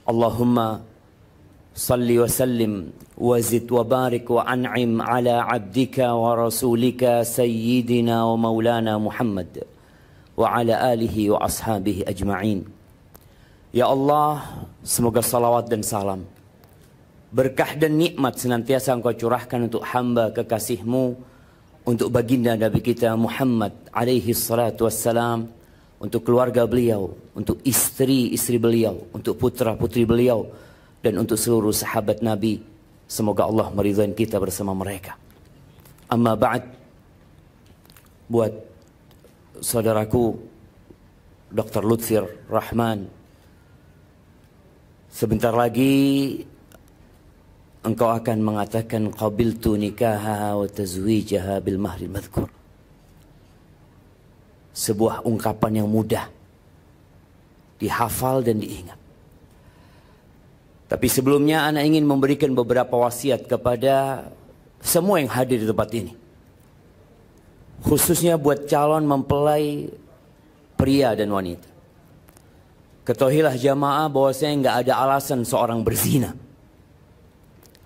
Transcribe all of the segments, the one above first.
Allahumma salli wa sallim wa zid wa barik wa an'im ala abdika wa rasulika sayyidina wa maulana Muhammad wa ala alihi wa ashabihi ajma'in. Ya Allah, semoga salawat dan salam, berkah dan nikmat senantiasa Engkau curahkan untuk hamba kekasih-Mu, untuk baginda Nabi kita Muhammad alaihi salatu wassalam, untuk keluarga beliau, untuk istri-istri beliau, untuk putra-putri beliau, dan untuk seluruh sahabat Nabi. Semoga Allah meridhai kita bersama mereka. Amma ba'd, buat saudaraku Dr. Lutfir Rahman, sebentar lagi engkau akan mengatakan qabiltu nikaha wa tazwijaha bil mahril madhkur. Sebuah ungkapan yang mudah dihafal dan diingat. Tapi sebelumnya ana ingin memberikan beberapa wasiat kepada semua yang hadir di tempat ini, khususnya buat calon mempelai pria dan wanita. Ketahuilah jamaah bahwasanya nggak ada alasan seorang berzina.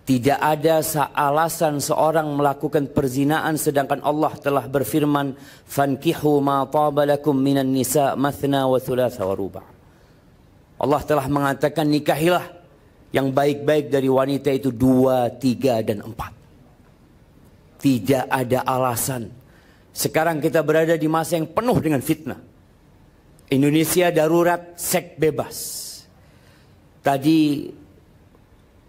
Tidak ada alasan seorang melakukan perzinaan sedangkan Allah telah berfirman, fankihu ma taba lakum minan nisa mathna wa thulatha wa ruba'. Allah telah mengatakan nikahilah yang baik-baik dari wanita itu 2, 3 dan 4. Tidak ada alasan. Sekarang kita berada di masa yang penuh dengan fitnah. Indonesia darurat seks bebas. Tadi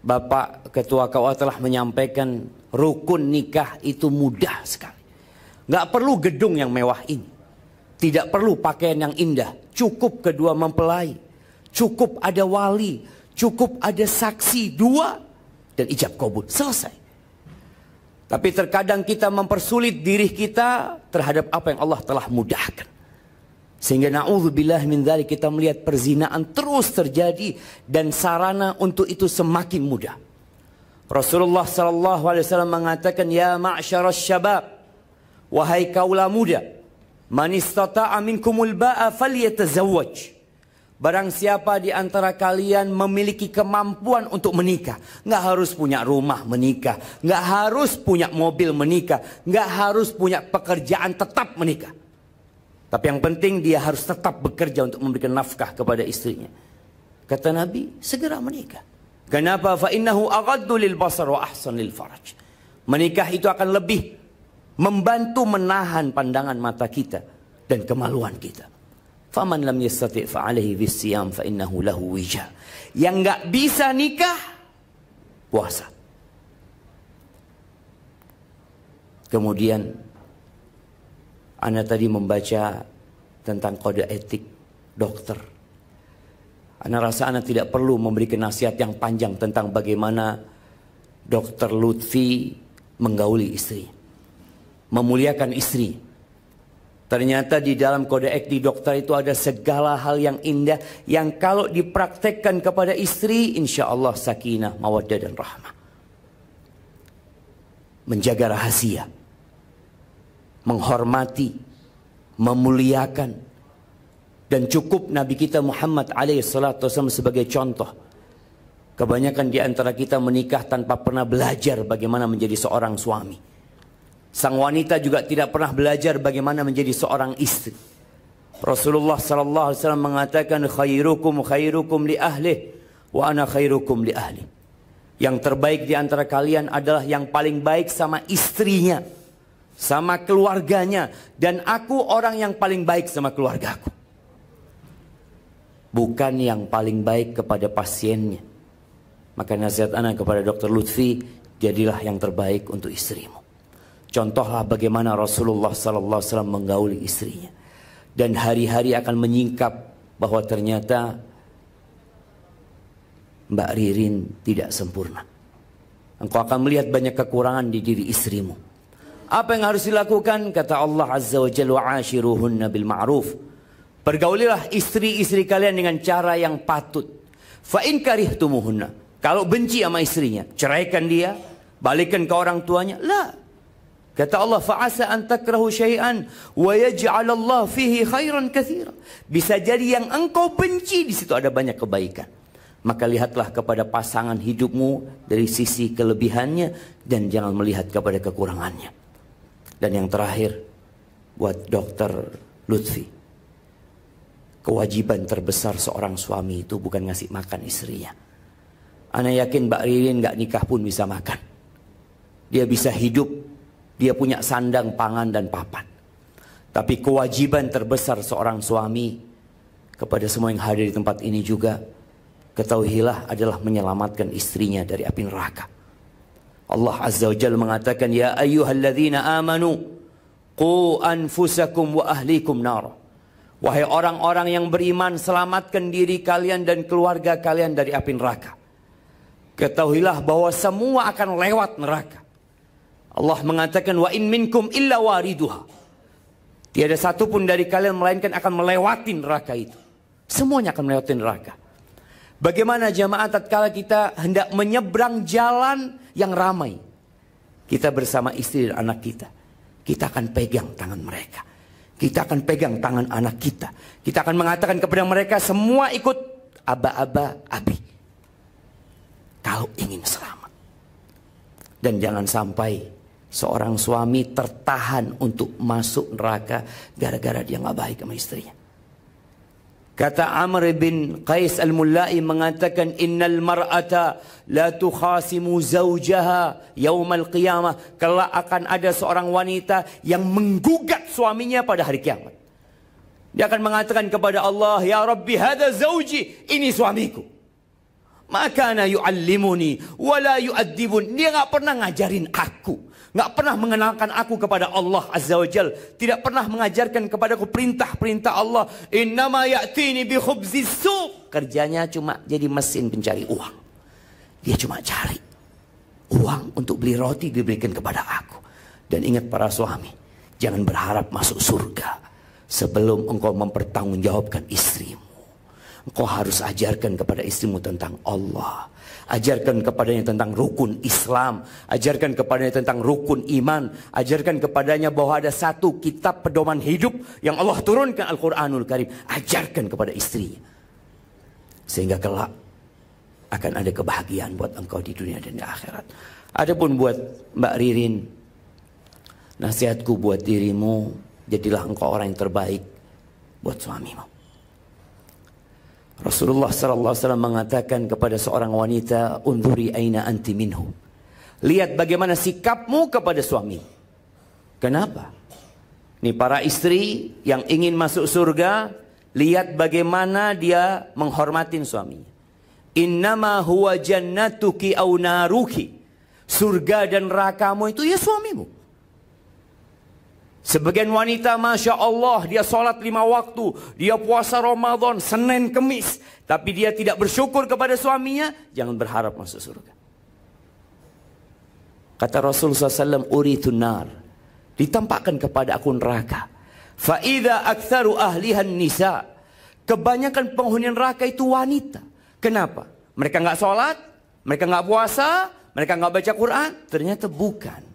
Bapak Ketua KUA telah menyampaikan rukun nikah itu mudah sekali. Nggak perlu gedung yang mewah ini. Tidak perlu pakaian yang indah. Cukup kedua mempelai. Cukup ada wali. Cukup ada saksi 2 dan ijab kabul. Selesai. Tapi terkadang kita mempersulit diri kita terhadap apa yang Allah telah mudahkan. Sehingga na'udzubillah min dzalik, kita melihat perzinaan terus terjadi dan sarana untuk itu semakin mudah. Rasulullah sallallahu alaihi wasallam mengatakan, ya ma'syaras syabab, wahai kaula muda, man istata'a minkumul ba'a falyatazawwaj. Barang siapa di antara kalian memiliki kemampuan untuk menikah, nggak harus punya rumah menikah, nggak harus punya mobil menikah, nggak harus punya pekerjaan tetap menikah. Tapi yang penting dia harus tetap bekerja untuk memberikan nafkah kepada istrinya. Kata Nabi, segera menikah. Kenapa? Fa innahu aghaddu lil basar wa ahsan lil faraj. Menikah itu akan lebih membantu menahan pandangan mata kita dan kemaluan kita. Faman lam yastati' fa alaihi bisiyam fa innahu lahu wija. Yang enggak bisa nikah, puasa. Kemudian Anda tadi membaca tentang kode etik dokter. Anda rasa Anda tidak perlu memberikan nasihat yang panjang tentang bagaimana Dr. Lutfi menggauli istri, memuliakan istri. Ternyata di dalam kode etik dokter itu ada segala hal yang indah yang kalau dipraktekkan kepada istri, insya Allah sakinah, mawaddah dan rahmah. Menjaga rahasia, menghormati, memuliakan, dan cukup Nabi kita Muhammad alaihi salatu wasallam sebagai contoh. Kebanyakan di antara kita menikah tanpa pernah belajar bagaimana menjadi seorang suami. Sang wanita juga tidak pernah belajar bagaimana menjadi seorang istri. Rasulullah sallallahu alaihi wasallam mengatakan, khairukum li ahli wa ana khairukum li ahli. Yang terbaik di antara kalian adalah yang paling baik sama istrinya, sama keluarganya, dan aku orang yang paling baik sama keluargaku. Bukan yang paling baik kepada pasiennya. Maka nasihat anak kepada Dr. Lutfi, jadilah yang terbaik untuk istrimu. Contohlah bagaimana Rasulullah sallallahu alaihi wasallam menggauli istrinya. Dan hari-hari akan menyingkap bahwa ternyata Mbak Ririn tidak sempurna. Engkau akan melihat banyak kekurangan di diri istrimu. Apa yang harus dilakukan? Kata Allah Azza wa Jalla, wa'ashiruhunna bil ma'ruf. Pergaulilah istri-istri kalian dengan cara yang patut. Fa in karihtumuhunna. Kalau benci sama istrinya, ceraikan dia, balikan ke orang tuanya. La. Kata Allah, fa'asa an takrahu syai'an wa yaj'alallahu fihi khairan katsira. Bisa jadi yang engkau benci di situ ada banyak kebaikan. Maka lihatlah kepada pasangan hidupmu dari sisi kelebihannya dan jangan melihat kepada kekurangannya. Dan yang terakhir, buat Dr. Lutfi, kewajiban terbesar seorang suami itu bukan ngasih makan istrinya. Ana yakin Mbak Ririn gak nikah pun bisa makan. Dia bisa hidup, dia punya sandang, pangan dan papan. Tapi kewajiban terbesar seorang suami kepada semua yang hadir di tempat ini juga, ketahuilah adalah menyelamatkan istrinya dari api neraka. Allah Azza wa Jalla mengatakan, ya ayyuhalladzina amanu qu anfusakum wa ahlikum nar. Wahai orang-orang yang beriman, selamatkan diri kalian dan keluarga kalian dari api neraka. Ketahuilah bahwa semua akan lewat neraka. Allah mengatakan, wa in minkum illa wariduha. Tiada satu pun dari kalian melainkan akan melewati neraka itu. Semuanya akan melewati neraka. Bagaimana jamaah tatkala kita hendak menyeberang jalan yang ramai, kita bersama istri dan anak kita, kita akan pegang tangan mereka, kita akan pegang tangan anak kita, kita akan mengatakan kepada mereka semua ikut aba-aba abi kalau ingin selamat. Dan jangan sampai seorang suami tertahan untuk masuk neraka gara-gara dia nggak baik sama istrinya. Kata Amr bin Qais al-Mullai mengatakan, innal mar'ata la tukhasimu zawjaha yaumal qiyamah. Kelak akan ada seorang wanita yang menggugat suaminya pada hari kiamat. Dia akan mengatakan kepada Allah, ya Rabbi hadza zawji, ini suamiku. Maka ana yu'allimuni wala yu'addibun. Dia nggak pernah ngajarin aku, nggak pernah mengenalkan aku kepada Allah Azza wa Jal, tidak pernah mengajarkan kepadaku perintah-perintah Allah. Innama ya'tini bi khubzis suq. Kerjanya cuma jadi mesin pencari uang. Dia cuma cari uang untuk beli roti diberikan kepada aku. Dan ingat para suami, jangan berharap masuk surga sebelum engkau mempertanggungjawabkan istrimu. Engkau harus ajarkan kepada istrimu tentang Allah. Ajarkan kepadanya tentang rukun Islam. Ajarkan kepadanya tentang rukun iman. Ajarkan kepadanya bahwa ada satu kitab pedoman hidup yang Allah turunkan, Al-Quranul Karim. Ajarkan kepada istrinya. Sehingga kelak akan ada kebahagiaan buat engkau di dunia dan di akhirat. Adapun buat Mbak Ririn, nasihatku buat dirimu, jadilah engkau orang yang terbaik buat suamimu. Rasulullah sallallahu alaihi wasallam mengatakan kepada seorang wanita, "Unzuri aina anti minhu." Lihat bagaimana sikapmu kepada suami. Kenapa? Ini para istri yang ingin masuk surga, lihat bagaimana dia menghormatin suaminya. Innama huwa jannatuki aw naruki. Surga dan nerakamu itu ya suamimu. Sebagian wanita, Masya Allah, dia sholat 5 waktu, dia puasa Ramadan, Senin, Kemis, tapi dia tidak bersyukur kepada suaminya, jangan berharap masuk surga. Kata Rasulullah SAW, uritun nar, ditampakkan kepada aku neraka. Fa'idha aktsaru ahlihan nisa, kebanyakan penghuni neraka itu wanita. Kenapa? Mereka nggak sholat, mereka nggak puasa, mereka nggak baca Quran. Ternyata bukan.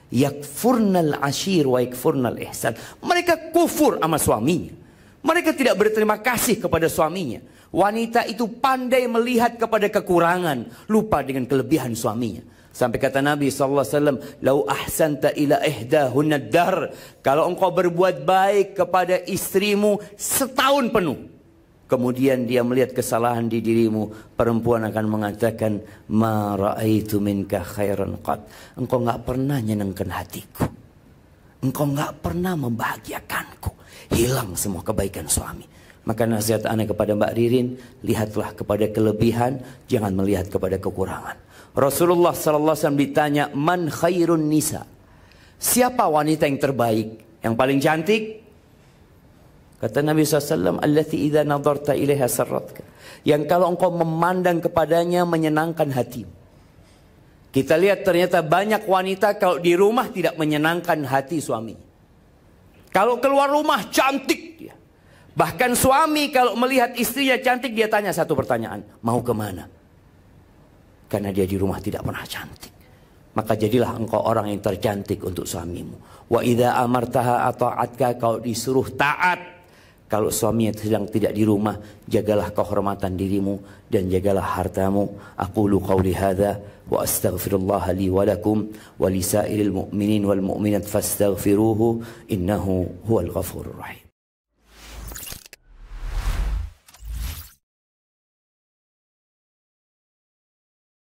Yakfurnal ashir wa yakfurnal ihsan. Mereka kufur sama suaminya. Mereka tidak berterima kasih kepada suaminya. Wanita itu pandai melihat kepada kekurangan, lupa dengan kelebihan suaminya. Sampai kata Nabi SAW, "Lau ahsanta ila ihdahunna dar." Kalau engkau berbuat baik kepada istrimu setahun penuh, kemudian dia melihat kesalahan di dirimu, perempuan akan mengatakan, "Ma ra'aitu minka khairan qad." Engkau enggak pernah nyenangkan hatiku. Engkau enggak pernah membahagiakanku. Hilang semua kebaikan suami. Maka nasihat ana kepada Mbak Ririn, lihatlah kepada kelebihan, jangan melihat kepada kekurangan. Rasulullah SAW ditanya, "Man khairun nisa?" Siapa wanita yang terbaik, yang paling cantik? Kata Nabi SAW, allati idza nadarta ilaiha sarratka. Yang kalau engkau memandang kepadanya menyenangkan hatimu. Kita lihat ternyata banyak wanita kalau di rumah tidak menyenangkan hati suami. Kalau keluar rumah cantik dia. Bahkan suami kalau melihat istrinya cantik, dia tanya satu pertanyaan, mau kemana? Karena dia di rumah tidak pernah cantik. Maka jadilah engkau orang yang tercantik untuk suamimu. Wa idza amartaha ata'atka, kalau disuruh taat, Kalau suaminya sedang tidak di rumah, jagalah kehormatan dirimu dan jagalah hartamu. Aqulu qawli hadza wa astaghfirullah li wa lakum wa lisairil mu'minin wal mu'minat fastaghfiruhu innahu huwal ghafurur rahim.